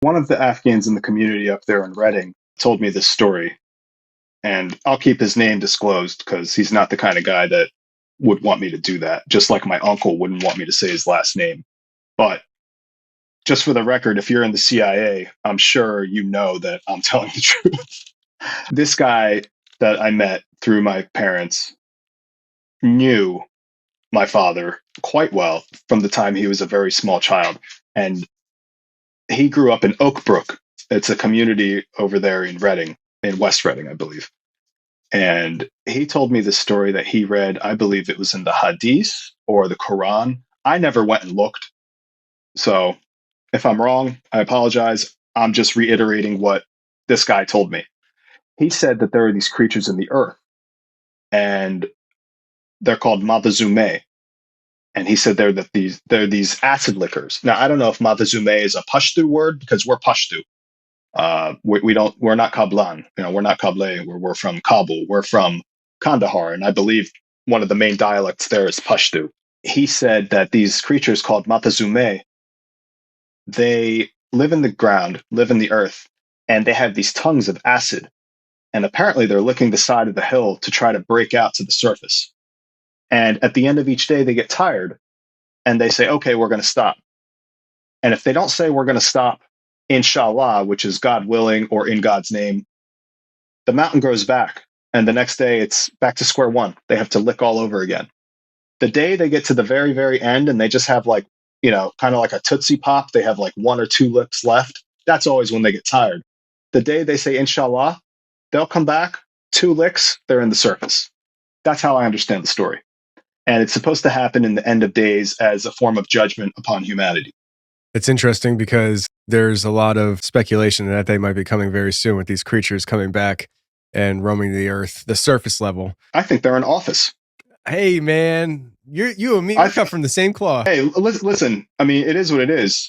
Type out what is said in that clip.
One of the Afghans in the community up there in Reading told me this story, and I'll keep his name disclosed because he's not the kind of guy that would want me to do that, just like my uncle wouldn't want me to say his last name. But just for the record, if you're in the CIA, I'm sure you know that I'm telling the truth. This guy that I met through my parents knew my father quite well from the time he was a very small child. And he grew up in Oakbrook. It's a community over there in Reading, in West Reading, I believe. And he told me the story that he read, I believe it was in the Hadith or the Quran. I never went and looked. So if I'm wrong, I apologize. I'm just reiterating what this guy told me. He said that there are these creatures in the earth, and they're called Madazume. And he said they're these acid lickers. Now I don't know if Madazume is a Pashto word because we're Pashto. We're not Kablan. We're not Kable. We're from Kabul. We're from Kandahar, and I believe one of the main dialects there is Pashto. He said that these creatures called Matazume, they live in the ground, live in the earth, and they have these tongues of acid. And apparently they're licking the side of the hill to try to break out to the surface. And at the end of each day, they get tired and they say, okay, we're going to stop. And if they don't say we're going to stop, inshallah, which is God willing or in God's name, the mountain grows back. And the next day it's back to square one. They have to lick all over again. The day they get to the very, very end and they just have like, kind of like a Tootsie Pop, they have like one or two licks left. That's always when they get tired. The day they say inshallah, they'll come back, two licks, they're in the surface. That's how I understand the story. And it's supposed to happen in the end of days as a form of judgment upon humanity. It's interesting because there's a lot of speculation that they might be coming very soon with these creatures coming back and roaming the earth, the surface level. I think they're in office. Hey, man, you and me, we come from the same cloth. Hey, listen, I mean, it is what it is.